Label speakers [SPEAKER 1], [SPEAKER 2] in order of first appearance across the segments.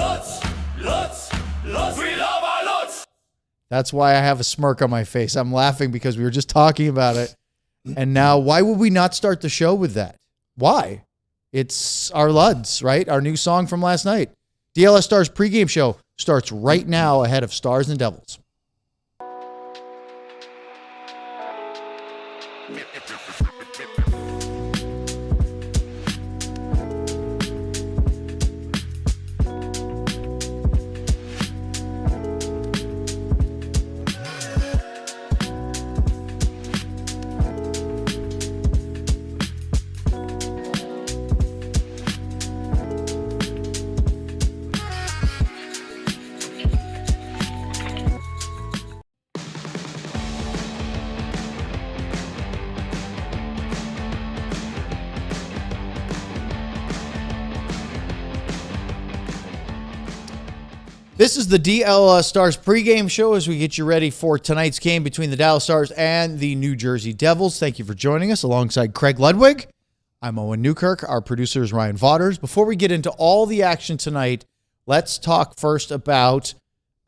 [SPEAKER 1] Lutz, Lutz, Lutz. We love our Lutz.
[SPEAKER 2] That's why I have a smirk on my face. I'm laughing because we were just talking about it. And now, why would we not start the show with that? Why? It's our Luds, right? Our new song from last night. DLLS Stars Pregame Show starts right now ahead of Stars and Devils. This is the DLLS Stars pregame show as we get you ready for tonight's game between the Dallas Stars and the New Jersey Devils. Thank you for joining us alongside Craig Ludwig. I'm Owen Newkirk. Our producer is Ryan Vaughters. Before we get into all the action tonight, let's talk first about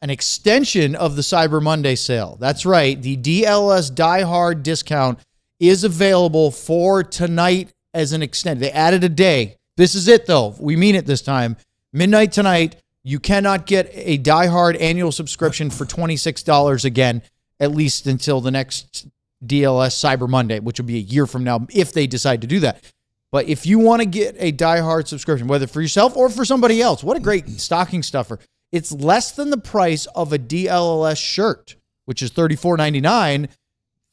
[SPEAKER 2] an extension of the Cyber Monday sale. That's right. The DLLS Die Hard discount is available for tonight as an extension. They added a day. This is it, though. We mean it this time. Midnight tonight. You cannot get a Die Hard annual subscription for $26 again, at least until the next DLS Cyber Monday, which will be a year from now if they decide to do that. But if you want to get a Die Hard subscription, whether for yourself or for somebody else, what a great stocking stuffer. It's less than the price of a DLLS shirt, which is $34.99.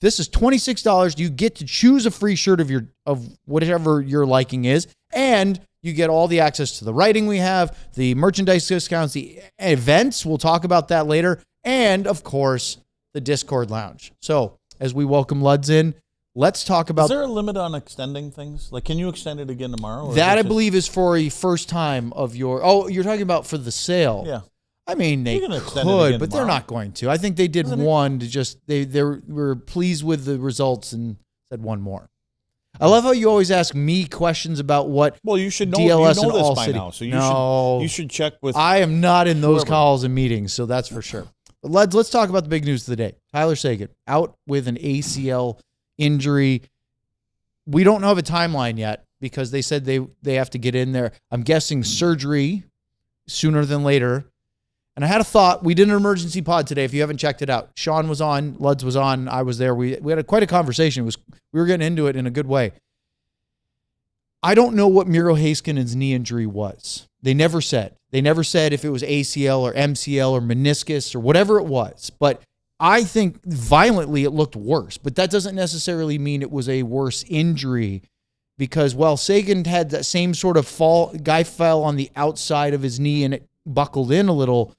[SPEAKER 2] This is $26. You get to choose a free shirt of whatever your liking is, and you get all the access to the writing we have, the merchandise discounts, the events. We'll talk about that later. And, of course, the Discord lounge. So, as we welcome Luds in, let's talk about...
[SPEAKER 3] Is there a limit on extending things? Like, can you extend it again tomorrow?
[SPEAKER 2] That, I believe, is for a first time of your... Oh, you're talking about for the sale.
[SPEAKER 3] Yeah.
[SPEAKER 2] I mean, they could, but they're not going to. I think they did one to just... They were pleased with the results and said one more. I love how you always ask me questions about what
[SPEAKER 3] you should know,
[SPEAKER 2] DLS
[SPEAKER 3] you know
[SPEAKER 2] and
[SPEAKER 3] this
[SPEAKER 2] All
[SPEAKER 3] by
[SPEAKER 2] City.
[SPEAKER 3] now, so you should check with...
[SPEAKER 2] I am not in those calls and meetings, so that's for sure. But let's talk about the big news of the day. Tyler Seguin, out with an ACL injury. We don't have a timeline yet because they said they have to get in there. I'm guessing surgery sooner than later. And I had a thought. We did an emergency pod today. If you haven't checked it out, Sean was on, Luds was on, I was there. We had quite a conversation. We were getting into it in a good way. I don't know what Miro Heiskanen's knee injury was. They never said. They never said if it was ACL or MCL or meniscus or whatever it was. But I think violently it looked worse. But that doesn't necessarily mean it was a worse injury because, Seguin had that same sort of fall. Guy fell on the outside of his knee and it buckled in a little.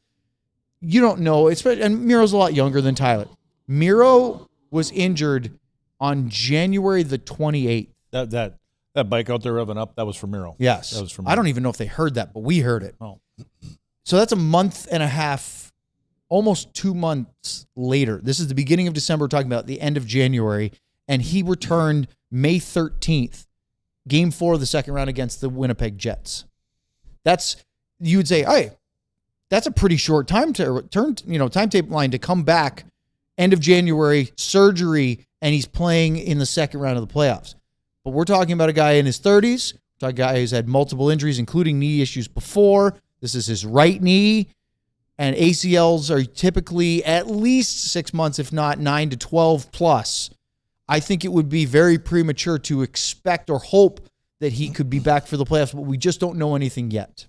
[SPEAKER 2] You don't know. And Miro's a lot younger than Tyler. Miro was injured on January the 28th.
[SPEAKER 3] That bike out there revving up, that was for Miro.
[SPEAKER 2] Yes.
[SPEAKER 3] That was for Miro.
[SPEAKER 2] I don't even know if they heard that, but we heard it.
[SPEAKER 3] Oh.
[SPEAKER 2] So that's a month and a half, almost 2 months later. This is the beginning of December. We're talking about the end of January. And he returned May 13th, game 4 of the second round against the Winnipeg Jets. You would say, hey, that's a pretty short time to timetable line to come back end of January, surgery, and he's playing in the second round of the playoffs. But we're talking about a guy in his 30s, a guy who's had multiple injuries, including knee issues before. This is his right knee, and ACLs are typically at least 6 months, if not 9 to 12 plus. I think it would be very premature to expect or hope that he could be back for the playoffs, but we just don't know anything yet.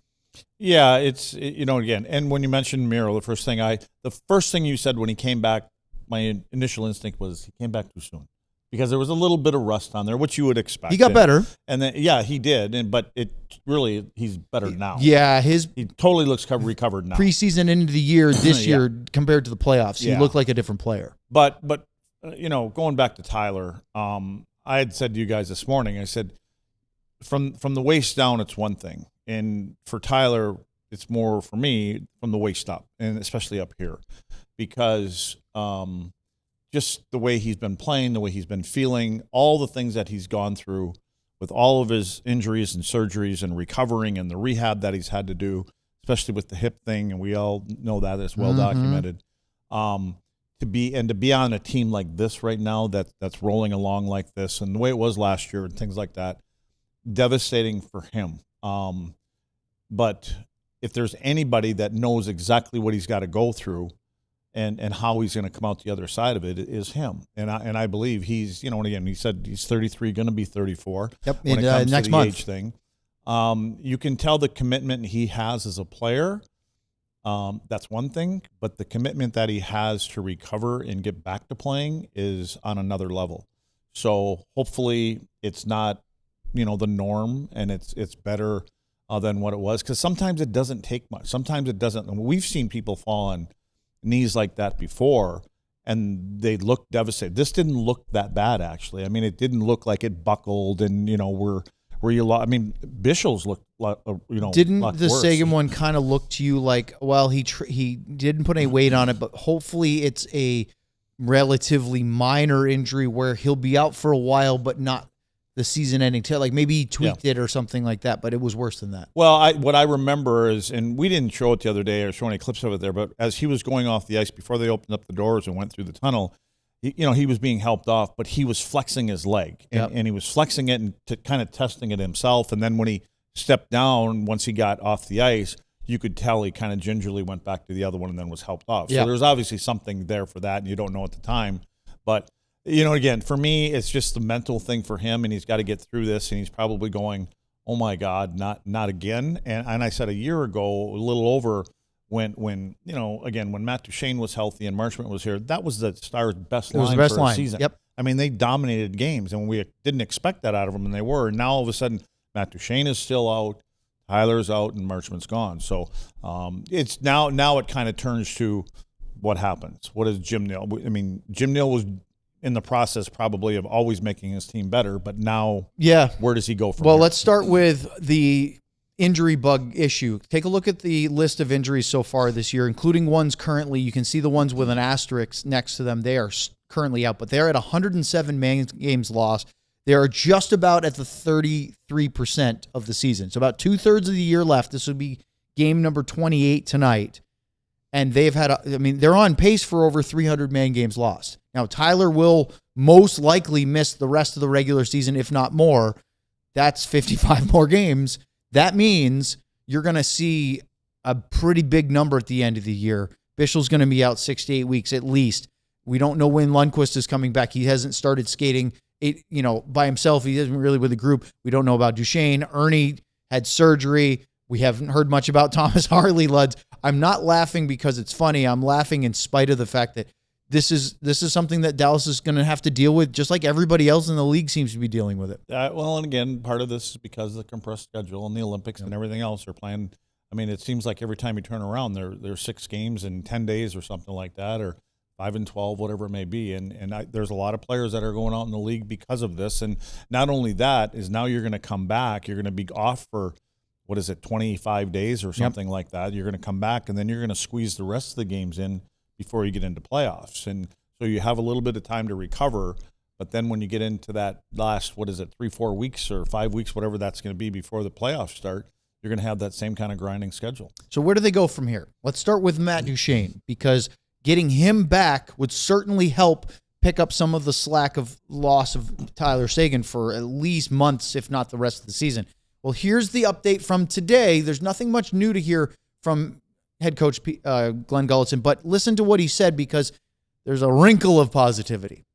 [SPEAKER 3] Yeah, again, and when you mentioned Miro, the first thing you said when he came back, my initial instinct was he came back too soon because there was a little bit of rust on there, which you would expect.
[SPEAKER 2] He got better.
[SPEAKER 3] And then, he did, but he's better now.
[SPEAKER 2] Yeah, he
[SPEAKER 3] totally looks recovered now.
[SPEAKER 2] Preseason into the year, this year, compared to the playoffs, he looked like a different player.
[SPEAKER 3] But going back to Tyler, I had said to you guys this morning, I said, from the waist down, it's one thing. And for Tyler, it's more for me from the waist up, and especially up here, because just the way he's been playing, the way he's been feeling, all the things that he's gone through with all of his injuries and surgeries and recovering and the rehab that he's had to do especially with the hip thing, and we all know that it's well documented. To be on a team like this right now that's rolling along like this, and the way it was last year and things like that, devastating for him. But if there's anybody that knows exactly what he's got to go through and how he's going to come out the other side of it, it is him. And I believe he's, and again, he said he's 33, going to be 34.
[SPEAKER 2] Yep,
[SPEAKER 3] when it comes
[SPEAKER 2] next
[SPEAKER 3] to the
[SPEAKER 2] month.
[SPEAKER 3] age thing. You can tell the commitment he has as a player. That's one thing, but the commitment that he has to recover and get back to playing is on another level. So hopefully it's not, the norm, and it's better than what it was, because sometimes it doesn't take much. Sometimes it doesn't. And we've seen people fall on knees like that before, and they look devastated. This didn't look that bad, actually. I mean, it didn't look like it buckled, and where you lost. I mean, Bischel's looked like,
[SPEAKER 2] Didn't
[SPEAKER 3] lot
[SPEAKER 2] the
[SPEAKER 3] worse.
[SPEAKER 2] Seguin one kind of look to you like, well, he didn't put any weight on it, but hopefully it's a relatively minor injury where he'll be out for a while, but not the season-ending tail. Like maybe he tweaked it or something like that, but it was worse than that.
[SPEAKER 3] Well, what I remember is, and we didn't show it the other day or show any clips of it there, but as he was going off the ice before they opened up the doors and went through the tunnel, he was being helped off, but he was flexing his leg, and he was flexing it and kind of testing it himself. And then when he stepped down, once he got off the ice, you could tell he kind of gingerly went back to the other one and then was helped off. So there's obviously something there for that, and you don't know at the time. But, again, for me, it's just the mental thing for him, and he's got to get through this, and he's probably going, oh, my God, not again. And I said a year ago, a little over, when again, when Matt Duchene was healthy and Markstrom was here, that was the Stars' best line for a season.
[SPEAKER 2] Yep.
[SPEAKER 3] I mean, they dominated games, and we didn't expect that out of them, and they were. And now all of a sudden, Matt Duchene is still out, Tyler's out, and Markstrom's gone. So it's now it kind of turns to what happens. What is Jim Neal? I mean, Jim Neal was in the process probably of always making his team better, but now where does he go from here?
[SPEAKER 2] Let's start with the injury bug issue. Take a look at the list of injuries so far this year, including ones currently. You can see the ones with an asterisk next to them. They are currently out, but they're at 107 games lost. They are just about at the 33% of the season. So about 2/3 of the year left. This would be game number 28 tonight. And they've had, they're on pace for over 300 man games lost. Now, Tyler will most likely miss the rest of the regular season, if not more. That's 55 more games. That means you're going to see a pretty big number at the end of the year. Bischel's going to be out 6 to 8 weeks at least. We don't know when Lundqvist is coming back. He hasn't started skating by himself. He isn't really with a group. We don't know about Duchene. Ernie had surgery. We haven't heard much about Thomas Harley, Luds. I'm not laughing because it's funny. I'm laughing in spite of the fact that this is something that Dallas is going to have to deal with, just like everybody else in the league seems to be dealing with it.
[SPEAKER 3] And again, part of this is because of the compressed schedule and the Olympics and everything else they're playing. I mean, it seems like every time you turn around, there's 6 games in 10 days or something like that, or 5 and 12, whatever it may be. And there's a lot of players that are going out in the league because of this. And not only that is now you're going to come back, you're going to be off for 25 days or something like that. You're going to come back, and then you're going to squeeze the rest of the games in before you get into playoffs. And so you have a little bit of time to recover, but then when you get into that last, 3-4 weeks or 5 weeks, whatever that's going to be before the playoffs start, you're going to have that same kind of grinding schedule.
[SPEAKER 2] So where do they go from here? Let's start with Matt Duchene, because getting him back would certainly help pick up some of the slack of loss of Tyler Seguin for at least months, if not the rest of the season. Well, here's the update from today. There's nothing much new to hear from head coach Glenn Gulutzan, but listen to what he said, because there's a wrinkle of positivity.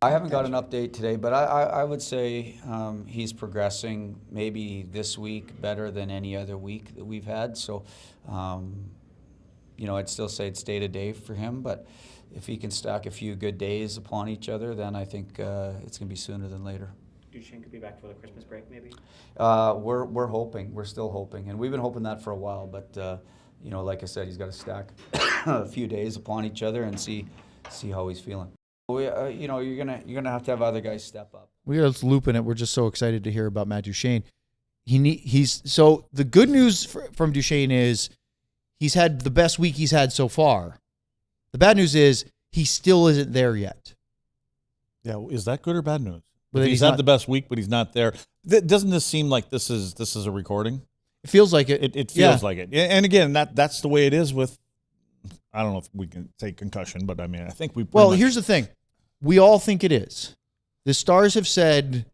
[SPEAKER 4] I haven't got an update today, but I would say he's progressing maybe this week better than any other week that we've had. So, I'd still say it's day to day for him, but if he can stack a few good days upon each other, then I think it's going to be sooner than later.
[SPEAKER 5] Duchene could be back for the Christmas break, maybe?
[SPEAKER 4] We're hoping. We're still hoping. And we've been hoping that for a while. But, like I said, he's got to stack a few days upon each other and see how he's feeling. You're gonna have to have other guys step up.
[SPEAKER 2] We're just looping it. We're just so excited to hear about Matt Duchene. So the good news from Duchene is he's had the best week he's had so far. The bad news is he still isn't there yet.
[SPEAKER 3] Yeah, is that good or bad news?
[SPEAKER 2] But
[SPEAKER 3] he's had the best week, but he's not there. Doesn't this seem like this is a recording?
[SPEAKER 2] It feels like it.
[SPEAKER 3] It feels like it. And again, that's the way it is with, I don't know if we can say concussion, but I mean, I think we.
[SPEAKER 2] Well, here's the thing. We all think it is. The Stars have said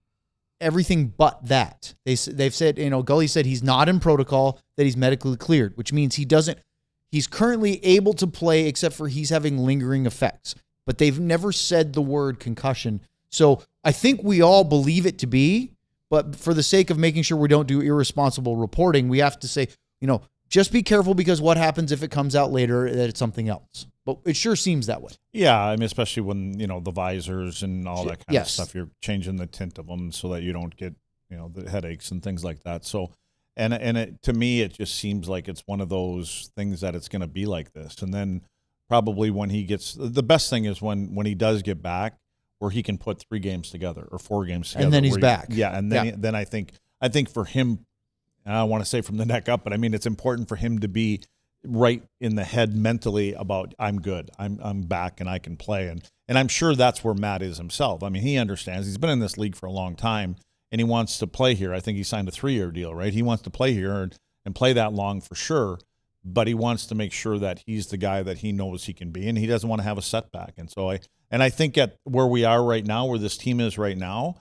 [SPEAKER 2] everything but that. They've said, Gully said he's not in protocol, that he's medically cleared, which means he's currently able to play except for he's having lingering effects. But they've never said the word concussion. So I think we all believe it to be, but for the sake of making sure we don't do irresponsible reporting, we have to say, just be careful because what happens if it comes out later that it's something else. But it sure seems that way.
[SPEAKER 3] Yeah, I mean, especially when, the visors and all that kind of stuff, you're changing the tint of them so that you don't get, the headaches and things like that. So, to me, it just seems like it's one of those things that it's going to be like this. And then probably when he gets, the best thing is when he does get back, where he can put 3 games together or 4 games together.
[SPEAKER 2] And then he's back.
[SPEAKER 3] And then I think for him, and I don't want to say from the neck up, but I mean, it's important for him to be right in the head mentally about I'm good, I'm back and I can play. And I'm sure that's where Matt is himself. I mean, he understands. He's been in this league for a long time and he wants to play here. I think he signed a 3-year deal, right? He wants to play here and play that long for sure, but he wants to make sure that he's the guy that he knows he can be and he doesn't want to have a setback. And so I think at where we are right now, where this team is right now,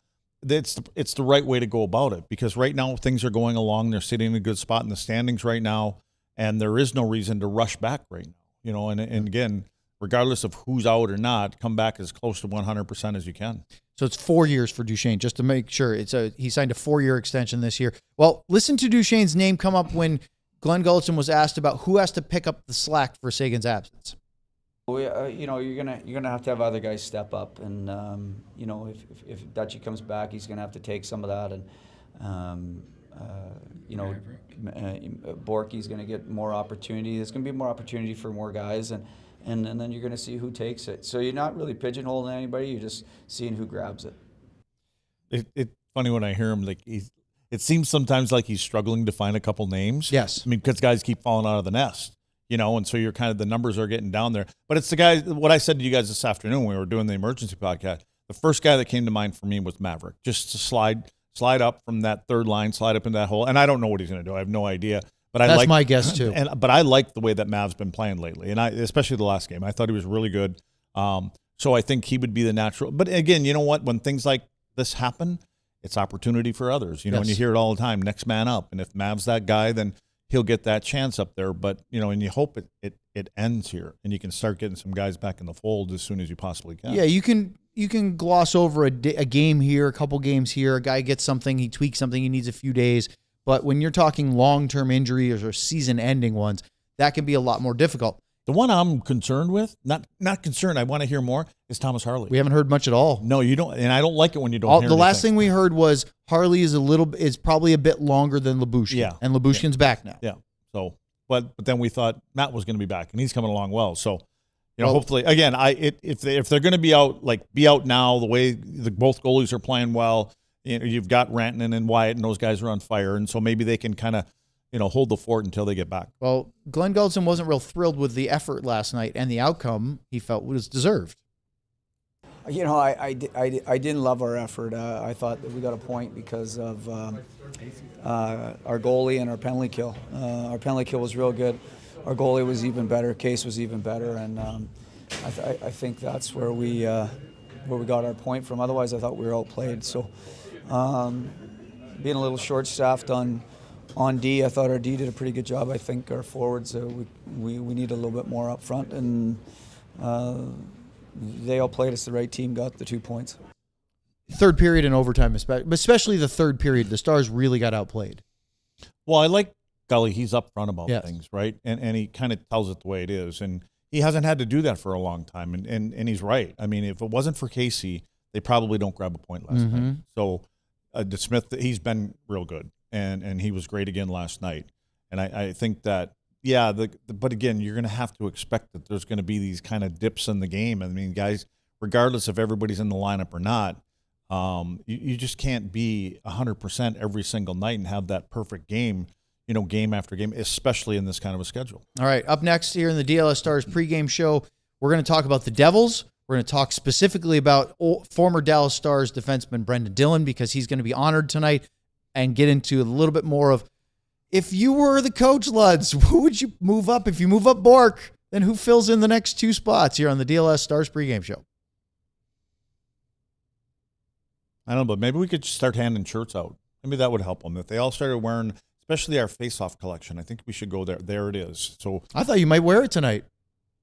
[SPEAKER 3] it's the right way to go about it, because right now things are going along. They're sitting in a good spot in the standings right now, and there is no reason to rush back right now. And again, regardless of who's out or not, come back as close to 100% as you can.
[SPEAKER 2] So it's 4 years for Duchesne, just to make sure. He signed a 4-year extension this year. Well, listen to Duchesne's name come up when Glenn Gulletson was asked about who has to pick up the slack for Seguin's absence.
[SPEAKER 4] You're gonna have to have other guys step up, and if Dutchie comes back, he's gonna have to take some of that, and Borky's gonna get more opportunity. There's gonna be more opportunity for more guys, and then you're gonna see who takes it. So you're not really pigeonholing anybody. You're just seeing who grabs it.
[SPEAKER 3] It's funny when I hear him, like it seems sometimes like he's struggling to find a couple names.
[SPEAKER 2] Yes,
[SPEAKER 3] I mean, because guys keep falling out of the nest. And so you're kind of, the numbers are getting down there. But it's the guy, what I said to you guys this afternoon when we were doing the emergency podcast, the first guy that came to mind for me was Maverick. Just to slide up from that third line, slide up in that hole. And I don't know what he's going to do. I have no idea. But
[SPEAKER 2] that's my guess too.
[SPEAKER 3] But I like the way that Mav's been playing lately, and especially the last game. I thought he was really good. So I think he would be the natural. But again, you know what? When things like this happen, it's opportunity for others. And you hear it all the time, next man up. And if Mav's that guy, then he'll get that chance up there. But, and you hope it ends here and you can start getting some guys back in the fold as soon as you possibly can.
[SPEAKER 2] Yeah, you can gloss over a game here, a couple games here. A guy gets something, he tweaks something, he needs a few days. But when you're talking long-term injuries or season-ending ones, that can be a lot more difficult.
[SPEAKER 3] The one I'm concerned with, not concerned, I want to hear more, is Thomas Harley.
[SPEAKER 2] We haven't heard much at all.
[SPEAKER 3] No, you don't, and I don't like it when you don't hear
[SPEAKER 2] the last thing we heard was Harley is probably a bit longer than Lyubushkin.
[SPEAKER 3] Yeah.
[SPEAKER 2] And Lyubushkin's back now.
[SPEAKER 3] Yeah. So, but then we thought Matt was going to be back, and he's coming along well. So, hopefully, again, if they're going to be out now, the way both goalies are playing well, you've got Rantanen and Wyatt, and those guys are on fire, and so maybe they can kind of hold the fort until they get back.
[SPEAKER 2] Well, Glenn Gulletson wasn't real thrilled with the effort last night and the outcome he felt was deserved.
[SPEAKER 6] I didn't love our effort. I thought that we got a point because of our goalie and our penalty kill. Our penalty kill was real good. Our goalie was even better. Case was even better, and I think that's where we got our point from. Otherwise, I thought we were outplayed. So, being a little short-staffed on D, I thought our D did a pretty good job. I think our forwards, we need a little bit more up front, and they all played us. The right team got the 2 points.
[SPEAKER 2] Third period and overtime, especially the third period, the Stars really got outplayed.
[SPEAKER 3] Well, I like Gully. He's upfront about things, right? And he kind of tells it the way it is. And he hasn't had to do that for a long time. And he's right. I mean, if it wasn't for Casey, they probably don't grab a point last night. So Smith, he's been real good. And he was great again last night. And I think that, but again, you're going to have to expect that there's going to be these kind of dips in the game. I mean, guys, regardless if everybody's in the lineup or not, you just can't be 100% every single night and have that perfect game, game after game, especially in this kind of a schedule.
[SPEAKER 2] All right, up next here in the DLLS Stars pregame show, we're going to talk about the Devils. We're going to talk specifically about former Dallas Stars defenseman Brendan Dillon, because he's going to be honored tonight, and get into a little bit more of, If you were the coach, Luds, who would you move up? If you move up Bork, then who fills in the next 2 spots here on the DLS Stars Pregame Show?
[SPEAKER 3] I don't know, but maybe we could just start handing shirts out. Maybe that would help them. If they all started wearing, especially our face-off collection, I think we should go there. There it is. So
[SPEAKER 2] I thought you might wear it tonight.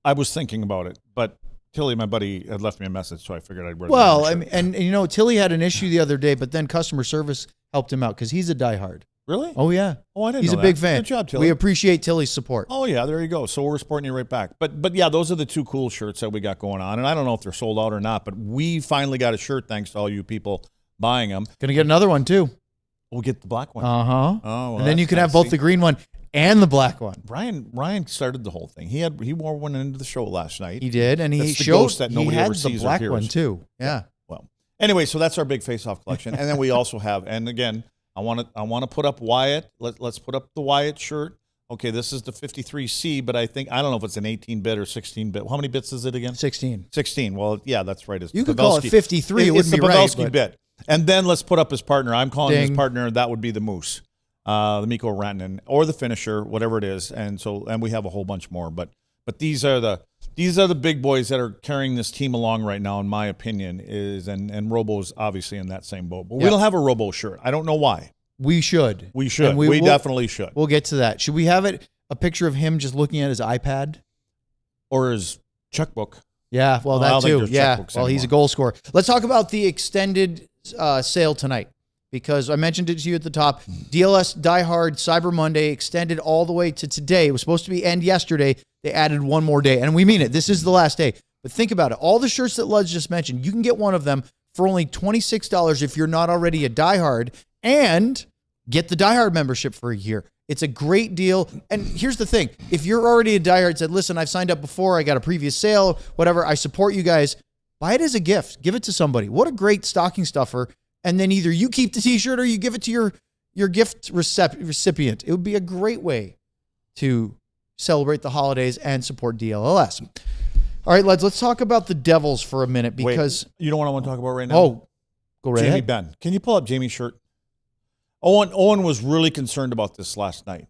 [SPEAKER 3] I was thinking about it, but Tilly, my buddy, had left me a message, so I figured I'd wear the
[SPEAKER 2] Well,
[SPEAKER 3] shirt.
[SPEAKER 2] I mean, and you know, Tilly had an issue the other day, but then customer service helped him out because he's a diehard.
[SPEAKER 3] Really?
[SPEAKER 2] Oh, yeah.
[SPEAKER 3] Oh, I didn't
[SPEAKER 2] He's
[SPEAKER 3] know
[SPEAKER 2] a big
[SPEAKER 3] that.
[SPEAKER 2] fan.
[SPEAKER 3] Good job, Tilly.
[SPEAKER 2] We appreciate Tilly's support.
[SPEAKER 3] Oh, yeah, there you go. So we're supporting you right back. But yeah, those are the 2 cool shirts that we got going on. And I don't know if they're sold out or not, but we finally got a shirt thanks to all you people buying them.
[SPEAKER 2] Gonna get another one, too.
[SPEAKER 3] We'll get the black one.
[SPEAKER 2] Uh-huh.
[SPEAKER 3] Oh, well,
[SPEAKER 2] and then you
[SPEAKER 3] that's
[SPEAKER 2] can have
[SPEAKER 3] nice.
[SPEAKER 2] both
[SPEAKER 3] See,
[SPEAKER 2] the green one and the black one.
[SPEAKER 3] Ryan started the whole thing. He wore one into the show last night.
[SPEAKER 2] He did, and he
[SPEAKER 3] That's the
[SPEAKER 2] showed
[SPEAKER 3] ghost that
[SPEAKER 2] he
[SPEAKER 3] nobody
[SPEAKER 2] had
[SPEAKER 3] ever
[SPEAKER 2] the
[SPEAKER 3] sees or
[SPEAKER 2] black
[SPEAKER 3] hears.
[SPEAKER 2] one, too. Yeah.
[SPEAKER 3] Well, anyway, so that's our big face-off collection. And then we also have, and again, I want to put up Wyatt. Let's put up the Wyatt shirt. Okay, this is the 53C, but I don't know if it's an 18-bit or 16-bit. How many bits is it again?
[SPEAKER 2] 16.
[SPEAKER 3] 16. Well, yeah, that's right. It's
[SPEAKER 2] You could call it
[SPEAKER 3] Pavelski.
[SPEAKER 2] 53. It
[SPEAKER 3] It's
[SPEAKER 2] wouldn't
[SPEAKER 3] the
[SPEAKER 2] be right.
[SPEAKER 3] Pavelski
[SPEAKER 2] but-
[SPEAKER 3] bit. And then let's put up his partner. I'm calling his
[SPEAKER 2] Ding.
[SPEAKER 3] partner. That would be the Moose, the Mikko Rantanen, or the finisher, whatever it is. And we have a whole bunch more. But these are the big boys that are carrying this team along right now, in my opinion. And Robo's obviously in that same boat. But we
[SPEAKER 2] Yeah.
[SPEAKER 3] don't have a Robo shirt. I don't know why.
[SPEAKER 2] We should.
[SPEAKER 3] We should.
[SPEAKER 2] And
[SPEAKER 3] We definitely should.
[SPEAKER 2] We'll get to that. Should we have a picture of him just looking at his iPad?
[SPEAKER 3] Or his checkbook.
[SPEAKER 2] Yeah, well,
[SPEAKER 3] I don't
[SPEAKER 2] that
[SPEAKER 3] think
[SPEAKER 2] too.
[SPEAKER 3] there's
[SPEAKER 2] Yeah,
[SPEAKER 3] checkbooks
[SPEAKER 2] well, he's a
[SPEAKER 3] anymore.
[SPEAKER 2] goal scorer. Let's talk about the extended sale tonight because I mentioned it to you at the top. DLS Die Hard Cyber Monday extended all the way to today. It was supposed to be end yesterday. They added one more day, and we mean it. This is the last day. But think about it. All the shirts that Luds just mentioned, you can get one of them for only $26 if you're not already a Die Hard, and get the Die Hard membership for a year. It's a great deal. And here's the thing. If you're already a diehard, said, listen, I've signed up before, I got a previous sale, whatever, I support you guys, buy it as a gift. Give it to somebody. What a great stocking stuffer. And then either you keep the t-shirt or you give it to your gift recipient. It would be a great way to celebrate the holidays and support DLLS. All right, let's talk about the Devils for a minute because...
[SPEAKER 3] Wait, you know what I want to talk about right now?
[SPEAKER 2] Oh, go right
[SPEAKER 3] Jamie
[SPEAKER 2] ahead.
[SPEAKER 3] Benn. Can you pull up Jamie's shirt? Owen was really concerned about this last night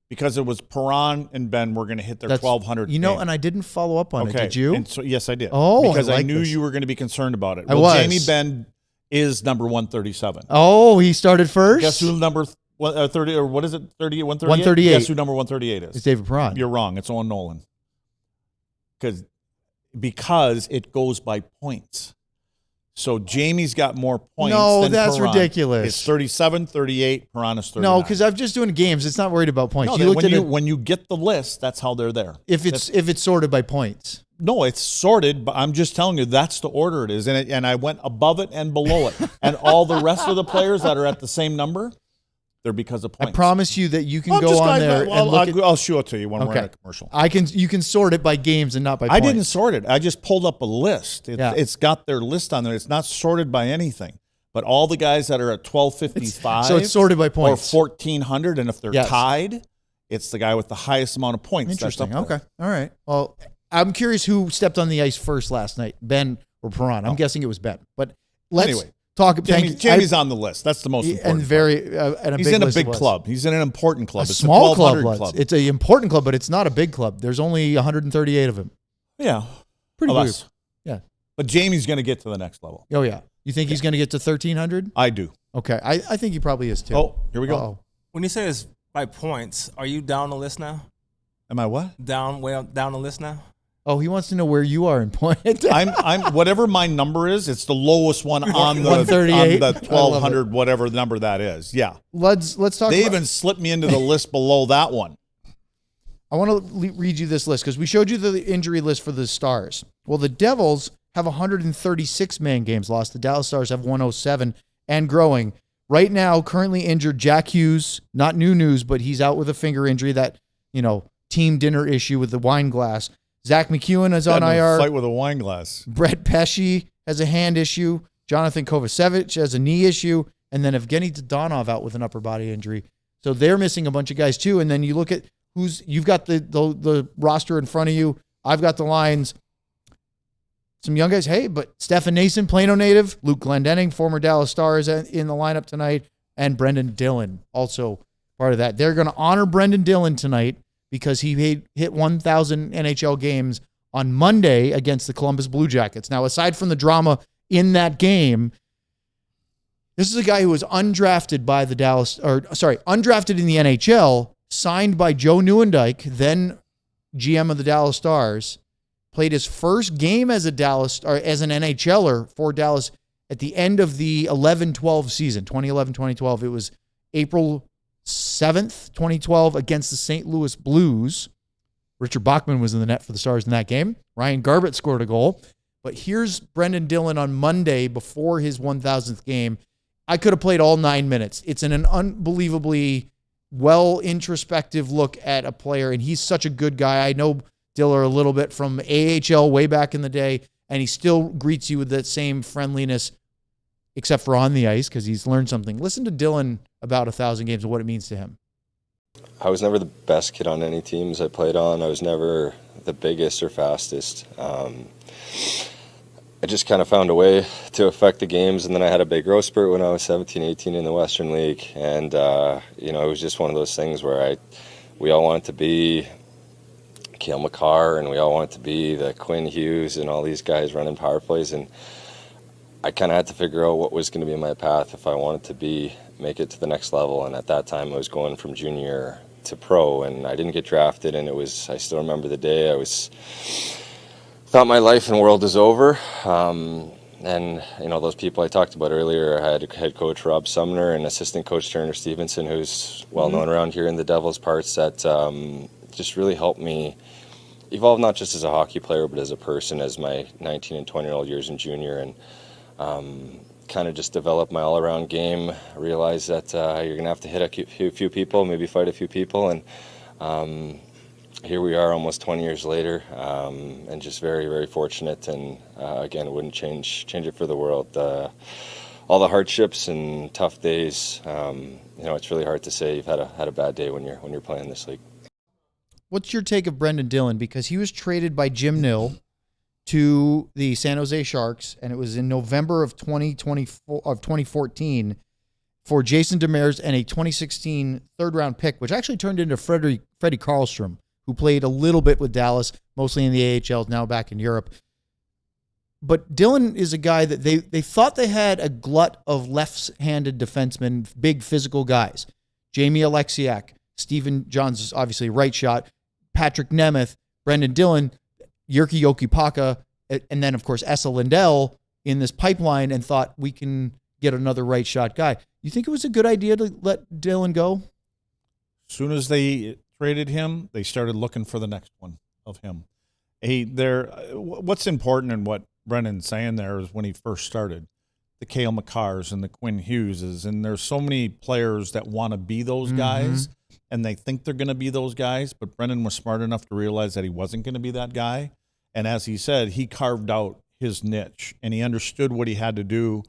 [SPEAKER 3] because it was Perron and Ben were going to hit their 1,200.
[SPEAKER 2] You know,
[SPEAKER 3] game.
[SPEAKER 2] and I didn't follow up on it. Did you?
[SPEAKER 3] And so, yes, I did.
[SPEAKER 2] Oh, I
[SPEAKER 3] because I
[SPEAKER 2] like
[SPEAKER 3] knew
[SPEAKER 2] this.
[SPEAKER 3] you were going to be concerned about it.
[SPEAKER 2] I
[SPEAKER 3] Well,
[SPEAKER 2] was.
[SPEAKER 3] Jamie Benn is number 137.
[SPEAKER 2] Oh, he started first?
[SPEAKER 3] Guess who number 30 or what is it? 30 138.
[SPEAKER 2] 138.
[SPEAKER 3] Guess who number 138 is?
[SPEAKER 2] It's David Perron.
[SPEAKER 3] You're wrong. It's Owen Nolan. Because it goes by points. So Jamie's got more points
[SPEAKER 2] No,
[SPEAKER 3] than
[SPEAKER 2] that's
[SPEAKER 3] Perron.
[SPEAKER 2] ridiculous.
[SPEAKER 3] It's 37, 38, Perron is 39.
[SPEAKER 2] No, because I'm just doing games. It's not worried about points.
[SPEAKER 3] No,
[SPEAKER 2] You looked at it
[SPEAKER 3] when you get the list, that's how they're there.
[SPEAKER 2] if it's sorted by points.
[SPEAKER 3] No, it's sorted, but I'm just telling you that's the order it is. And I went above it and below it. And all the rest of the players that are at the same number, they're because of points.
[SPEAKER 2] I promise you that you can
[SPEAKER 3] Well,
[SPEAKER 2] go
[SPEAKER 3] just
[SPEAKER 2] on
[SPEAKER 3] guys,
[SPEAKER 2] there
[SPEAKER 3] I'll,
[SPEAKER 2] and look at.
[SPEAKER 3] I'll show it to you when we're
[SPEAKER 2] Okay.
[SPEAKER 3] in a commercial.
[SPEAKER 2] You can sort it by games and not by
[SPEAKER 3] I
[SPEAKER 2] points.
[SPEAKER 3] didn't sort it. I just pulled up a list.
[SPEAKER 2] Yeah.
[SPEAKER 3] It's got their list on there. It's not sorted by anything. But all the guys that are at 1255
[SPEAKER 2] So it's sorted by points.
[SPEAKER 3] or 1400, and if they're
[SPEAKER 2] Yes.
[SPEAKER 3] tied, it's the guy with the highest amount of points. that's
[SPEAKER 2] Interesting.
[SPEAKER 3] up there.
[SPEAKER 2] Okay. All right. Well, I'm curious who stepped on the ice first last night, Ben or Perron. I'm guessing it was Ben. But let's
[SPEAKER 3] Anyway,
[SPEAKER 2] talk.
[SPEAKER 3] Jamie's on the list. That's the most important.
[SPEAKER 2] and very and a
[SPEAKER 3] He's
[SPEAKER 2] big
[SPEAKER 3] in a
[SPEAKER 2] list it
[SPEAKER 3] big
[SPEAKER 2] was.
[SPEAKER 3] club. He's in an important club.
[SPEAKER 2] A
[SPEAKER 3] It's
[SPEAKER 2] small
[SPEAKER 3] a
[SPEAKER 2] club,
[SPEAKER 3] 1200
[SPEAKER 2] Lutz. It's an important club, but it's not a big club. There's only 138 of them.
[SPEAKER 3] Yeah.
[SPEAKER 2] Pretty
[SPEAKER 3] of
[SPEAKER 2] weird.
[SPEAKER 3] us.
[SPEAKER 2] Yeah.
[SPEAKER 3] But Jamie's going to get to the next level.
[SPEAKER 2] Oh yeah. You think he's going to get to 1,300?
[SPEAKER 3] I do.
[SPEAKER 2] Okay. I think he probably is too.
[SPEAKER 3] Oh, here we go.
[SPEAKER 2] Uh-oh.
[SPEAKER 7] When you say it's by points, are you down the list now?
[SPEAKER 3] Am I what?
[SPEAKER 7] Way down the list now?
[SPEAKER 2] Oh, he wants to know where you are in point.
[SPEAKER 3] I'm whatever my number is, it's the lowest one on the
[SPEAKER 2] 138.
[SPEAKER 3] on the 1200 whatever number that is. Yeah.
[SPEAKER 2] Let's talk.
[SPEAKER 3] They
[SPEAKER 2] about,
[SPEAKER 3] even slipped me into the list below that one.
[SPEAKER 2] I want to read you this list because we showed you the injury list for the Stars. Well, the Devils have 136 man games lost. The Dallas Stars have 107 and growing. Right now, currently injured Jack Hughes, not new news, but he's out with a finger injury, that, team dinner issue with the wine glass. Zach McEwen is on
[SPEAKER 3] Got in a
[SPEAKER 2] IR.
[SPEAKER 3] Fight with a wine glass.
[SPEAKER 2] Brett Pesce has a hand issue. Jonathan Kovacevic has a knee issue. And then Evgeny Dodonov out with an upper body injury. So they're missing a bunch of guys too. And then you look at you've got the roster in front of you. I've got the lines. Some young guys. Hey, but Stefan Nason, Plano native. Luke Glendening, former Dallas Stars in the lineup tonight. And Brendan Dillon, also part of that. They're going to honor Brendan Dillon tonight because he hit 1,000 NHL games on Monday against the Columbus Blue Jackets. Now, aside from the drama in that game, this is a guy who was undrafted by the undrafted in the NHL, signed by Joe Nieuwendyk, then GM of the Dallas Stars, played his first game as an NHLer for Dallas at the end of the 11-12 season, 2011-2012. It was April 7th, 2012, against the St. Louis Blues. Richard Bachman was in the net for the Stars in that game. Ryan Garbett scored a goal. But here's Brendan Dillon on Monday before his 1,000th game. I could have played all 9 minutes. It's an unbelievably introspective look at a player, and he's such a good guy. I know Diller a little bit from AHL way back in the day, and he still greets you with that same friendliness, except for on the ice, because he's learned something. Listen to Dillon about 1,000 games and what it means to him.
[SPEAKER 8] I was never the best kid on any teams I played on. I was never the biggest or fastest. I just kind of found a way to affect the games, and then I had a big growth spurt when I was 17, 18 in the Western League, and it was just one of those things where we all wanted to be Cale Makar, and we all wanted to be the Quinn Hughes and all these guys running power plays, and I kind of had to figure out what was going to be my path if I wanted to make it to the next level. And at that time I was going from junior to pro, and I didn't get drafted, and I still remember the day thought my life and world is over. And those people I talked about earlier, I had head coach Rob Sumner and assistant coach Turner Stevenson, who's well known around here in the Devils parts, that just really helped me evolve, not just as a hockey player, but as a person, as my 19 and 20-year-old years in junior, and kind of just develop my all-around game. Realize that you're going to have to hit a few people, maybe fight a few people, and here we are almost 20 years later, and just very, very fortunate, and again, wouldn't change it for the world. All the hardships and tough days, it's really hard to say you've had a bad day when you're playing this league.
[SPEAKER 2] What's your take of Brendan Dillon? Because he was traded by Jim Nill to the San Jose Sharks, and it was in November of 2014 for Jason Demers and a 2016 third-round pick, which actually turned into Freddie Karlstrom, who played a little bit with Dallas, mostly in the AHL, now back in Europe. But Dillon is a guy that they thought they had a glut of left-handed defensemen, big physical guys. Jamie Alexiak, Stephen Johns, obviously right shot, Patrick Nemeth, Brendan Dillon, Jyrki Jokipaka, and then, of course, Esa Lindell in this pipeline, and thought we can get another right shot guy. You think it was a good idea to let Dillon go?
[SPEAKER 3] As soon as they traded him, they started looking for the next one of him. What's important and what Brendan's saying there is when he first started, the Cale Makars and the Quinn Hugheses, and there's so many players that want to be those guys, and they think they're going to be those guys, but Brendan was smart enough to realize that he wasn't going to be that guy. And as he said, he carved out his niche, and he understood what he had to do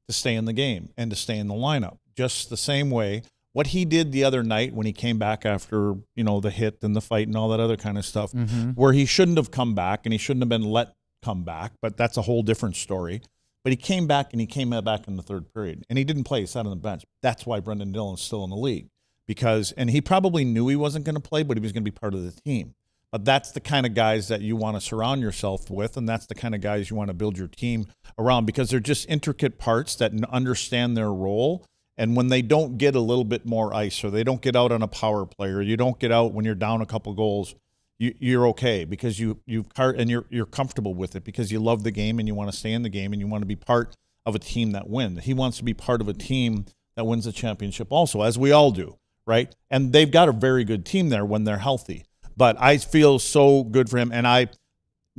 [SPEAKER 3] to stay in the game and to stay in the lineup. Just the same way what he did the other night when he came back after, the hit and the fight and all that other kind of stuff, where he shouldn't have come back and he shouldn't have been let come back, but that's a whole different story. But he came back, and he came back in the third period, and he didn't play. He sat on the bench. That's why Brendan Dillon's still in the league, and he probably knew he wasn't going to play, but he was going to be part of the team. But that's the kind of guys that you want to surround yourself with, and that's the kind of guys you want to build your team around, because they're just intricate parts that understand their role. And when they don't get a little bit more ice, or they don't get out on a power play, or you don't get out when you're down a couple goals, you're okay, because you're comfortable with it, because you love the game and you want to stay in the game and you want to be part of a team that wins. He wants to be part of a team that wins a championship also, as we all do, right? And they've got a very good team there when they're healthy. But I feel so good for him. And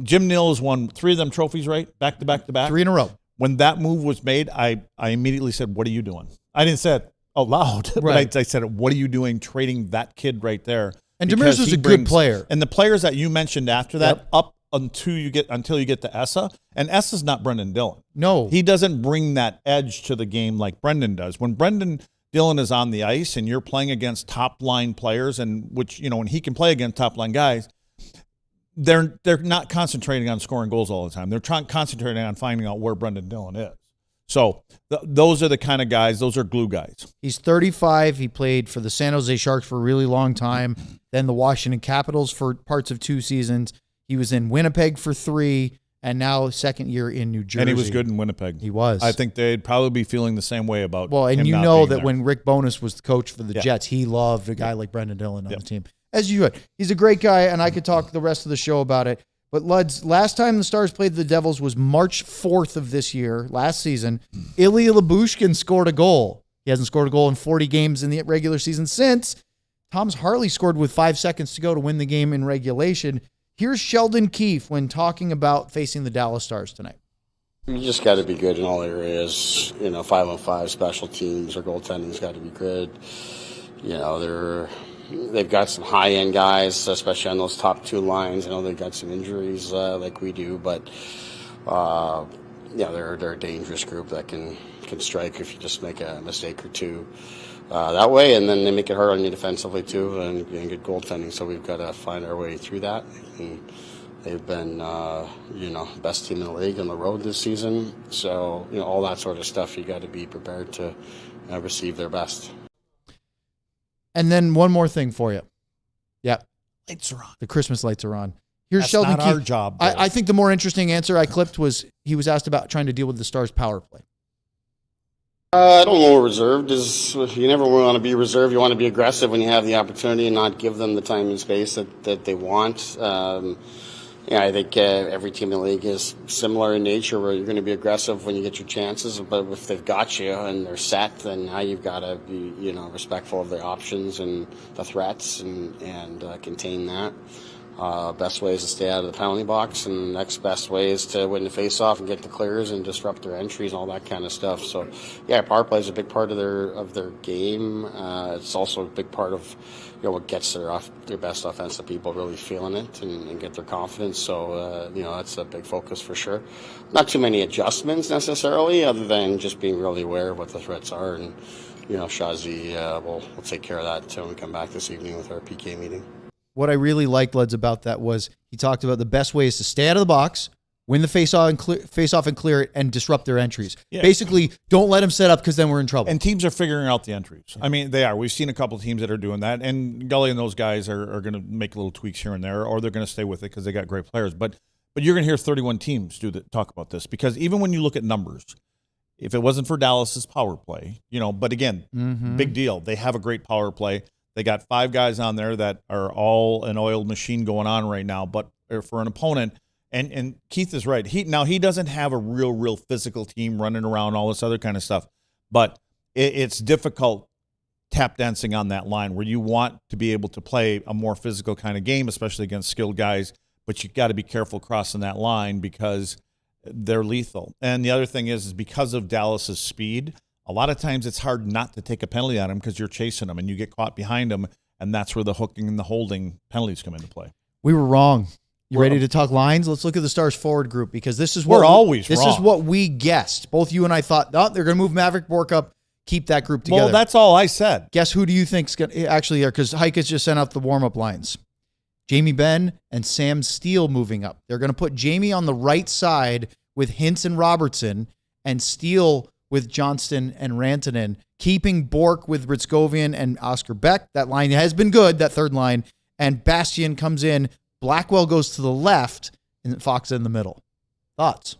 [SPEAKER 3] Jim Nill has won 3 of them trophies, right? Back to back to back.
[SPEAKER 2] 3 in a row.
[SPEAKER 3] When that move was made, I immediately said, what are you doing? I didn't say it out loud,
[SPEAKER 2] right.
[SPEAKER 3] But I said, what are you doing trading that kid right there?
[SPEAKER 2] And Demers was a good player.
[SPEAKER 3] And the players that you mentioned after that, up until you get to Esa, and Esa's not Brendan Dillon.
[SPEAKER 2] No.
[SPEAKER 3] He doesn't bring that edge to the game like Brendan does. When Brendan Dillon is on the ice and you're playing against top-line players, and when he can play against top-line guys, they're not concentrating on scoring goals all the time. They're concentrating on finding out where Brendan Dillon is. So those are the kind of guys. Those are glue guys.
[SPEAKER 2] He's 35. He played for the San Jose Sharks for a really long time, then the Washington Capitals for parts of 2 seasons. He was in Winnipeg for 3, and now second year in New Jersey.
[SPEAKER 3] And he was good in Winnipeg.
[SPEAKER 2] He was.
[SPEAKER 3] I think they'd probably be feeling the same way about
[SPEAKER 2] and
[SPEAKER 3] him
[SPEAKER 2] you
[SPEAKER 3] not
[SPEAKER 2] know
[SPEAKER 3] being
[SPEAKER 2] that
[SPEAKER 3] there.
[SPEAKER 2] when Rick Bowness was the coach for the Jets, he loved a guy like Brendan Dillon on the team. As you would. He's a great guy, and I could talk the rest of the show about it. But Luds, last time the Stars played the Devils was March 4th of this year, last season. Ilya Lyubushkin scored a goal. He hasn't scored a goal in 40 games in the regular season since. Thomas Harley scored with 5 seconds to go to win the game in regulation. Here's Sheldon Keefe when talking about facing the Dallas Stars tonight.
[SPEAKER 9] You just got to be good in all areas. 5-on-5 special teams or goaltending's got to be good. They've got some high-end guys, especially on those top 2 lines. I know they've got some injuries like we do, but they're a dangerous group that can strike if you just make a mistake or two that way, and then they make it hard on you defensively too, and good goaltending. So we've got to find our way through that. And they've been, best team in the league on the road this season. So all that sort of stuff, you got to be prepared to receive their best.
[SPEAKER 2] And then one more thing for you. Yeah.
[SPEAKER 3] Lights are on.
[SPEAKER 2] The Christmas lights are on. Here's
[SPEAKER 3] That's
[SPEAKER 2] Sheldon
[SPEAKER 3] not
[SPEAKER 2] Keefe.
[SPEAKER 3] our job.
[SPEAKER 2] I think the more interesting answer I clipped was he was asked about trying to deal with the Stars' power play.
[SPEAKER 9] I don't know what reserved is. You never want to be reserved. You want to be aggressive when you have the opportunity and not give them the time and space that they want. I think every team in the league is similar in nature where you're going to be aggressive when you get your chances. But if they've got you and they're set, then now you've got to be respectful of their options and the threats and contain that. Best way is to stay out of the penalty box, and the next best way is to win the face-off and get the clears and disrupt their entries and all that kind of stuff. So, power play is a big part of their game. It's also a big part of what gets their best offensive people really feeling it and get their confidence. So, that's a big focus for sure. Not too many adjustments necessarily, other than just being really aware of what the threats are. And Shazi will take care of that when we come back this evening with our PK meeting.
[SPEAKER 2] What I really liked, Luds, about that was he talked about the best way is to stay out of the box, win the face-off and clear it, and disrupt their entries. Yeah. Basically, don't let them set up because then we're in trouble.
[SPEAKER 3] And teams are figuring out the entries. Yeah. I mean, they are. We've seen a couple of teams that are doing that, and Gully and those guys are going to make little tweaks here and there, or they're going to stay with it because they got great players. But you're going to hear 31 teams talk about this, because even when you look at numbers, if it wasn't for Dallas's power play, but again, big deal. They have a great power play. They got 5 guys on there that are all an oiled machine going on right now. But for an opponent, and Keith is right. He doesn't have a real physical team running around, all this other kind of stuff. But it's difficult tap dancing on that line where you want to be able to play a more physical kind of game, especially against skilled guys. But you got to be careful crossing that line because they're lethal. And the other thing is because of Dallas's speed, a lot of times it's hard not to take a penalty on them because you're chasing them and you get caught behind them, and that's where the hooking and the holding penalties come into play.
[SPEAKER 2] We were wrong. You ready to talk lines? Let's look at the Stars forward group, because this is what
[SPEAKER 3] This
[SPEAKER 2] is what we guessed. Both you and I thought, they're going to move Maverick Bork up, keep that group together.
[SPEAKER 3] Well, that's all I said.
[SPEAKER 2] Guess who do you think's going to actually there? Because Heikes just sent out the warm-up lines. Jamie Benn and Sam Steele moving up. They're going to put Jamie on the right side with Hintz and Robertson, and Steele with Johnston and Rantanen, keeping Bork with Ritzkovian and Oscar Beck. That line has been good, that third line. And Bastian comes in. Blackwell goes to the left, and Fox in the middle. Thoughts?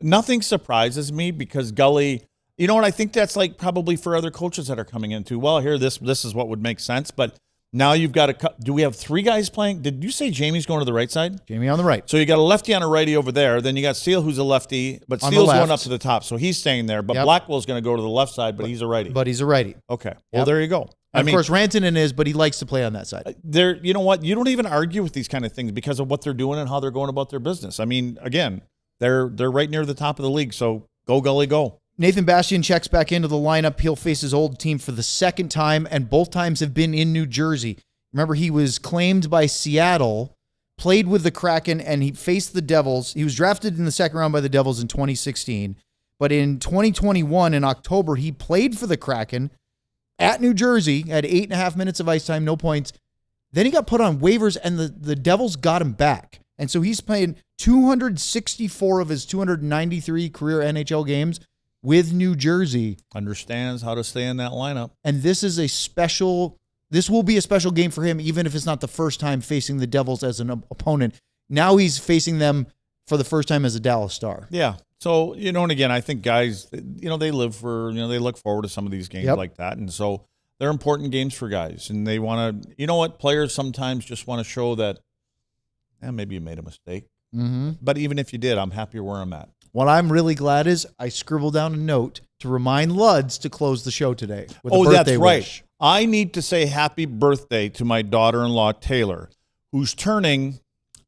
[SPEAKER 3] Nothing surprises me because Gully, I think that's like probably for other coaches that are coming into, well, here, this is what would make sense. But now you've got do we have 3 guys playing? Did you say Jamie's going to the right side?
[SPEAKER 2] Jamie on the right.
[SPEAKER 3] So you got a lefty and a righty over there. Then you got Steele, who's a lefty, but Steele's going up to the top. So he's staying there. But Blackwell's going to go to the left side, but he's a righty.
[SPEAKER 2] But he's a righty.
[SPEAKER 3] Okay. Well, there you go.
[SPEAKER 2] Of course, Rantanen is, but he likes to play on that side.
[SPEAKER 3] You know what? You don't even argue with these kind of things because of what they're doing and how they're going about their business. I mean, again, they're right near the top of the league. So go, Gully, go.
[SPEAKER 2] Nathan Bastian checks back into the lineup. He'll face his old team for the second time, and both times have been in New Jersey. Remember, he was claimed by Seattle, played with the Kraken, and he faced the Devils. He was drafted in the second round by the Devils in 2016. But in 2021, in October, he played for the Kraken at New Jersey, had 8.5 minutes of ice time, no points. Then he got put on waivers, and the Devils got him back. And so he's playing 264 of his 293 career NHL games with New Jersey.
[SPEAKER 3] Understands how to stay in that lineup.
[SPEAKER 2] And this will be a special game for him, even if it's not the first time facing the Devils as an opponent. Now he's facing them for the first time as a Dallas Star.
[SPEAKER 3] Yeah. So, and again, I think guys, they live for, they look forward to some of these games like that. And so they're important games for guys. And they want to, players sometimes just want to show that, maybe you made a mistake.
[SPEAKER 2] Mm-hmm.
[SPEAKER 3] But even if you did, I'm happier where I'm at.
[SPEAKER 2] What I'm really glad is I scribbled down a note to remind Luds to close the show today with a birthday
[SPEAKER 3] that's right.
[SPEAKER 2] wish.
[SPEAKER 3] I need to say happy birthday to my daughter-in-law, Taylor, who's turning,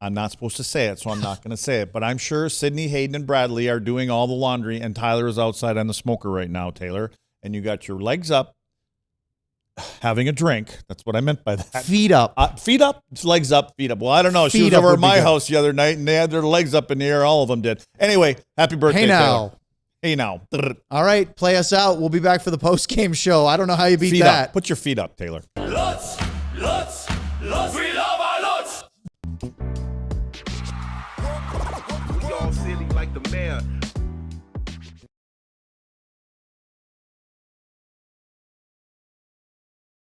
[SPEAKER 3] I'm not supposed to say it, so I'm not going to say it, but I'm sure Sydney, Hayden, and Bradley are doing all the laundry, and Tyler is outside on the smoker right now, Taylor, and you got your legs up, having a drink. That's what I meant by that.
[SPEAKER 2] Feet up.
[SPEAKER 3] Feet up, legs up, feet up. Well, I don't know. She
[SPEAKER 2] Feet
[SPEAKER 3] was
[SPEAKER 2] up
[SPEAKER 3] over
[SPEAKER 2] would
[SPEAKER 3] at
[SPEAKER 2] be
[SPEAKER 3] my
[SPEAKER 2] good.
[SPEAKER 3] house the other night, and they had their legs up in the air. All of them did. Anyway, happy birthday,
[SPEAKER 2] Hey now.
[SPEAKER 3] Taylor. Hey now.
[SPEAKER 2] All right, play us out. We'll be back for the post-game show. I don't know how you beat
[SPEAKER 3] Feet
[SPEAKER 2] that.
[SPEAKER 3] up. Put your feet up, Taylor.
[SPEAKER 1] Lutz, Lutz, Lutz, we love our Lutz.
[SPEAKER 10] We all silly like the mayor.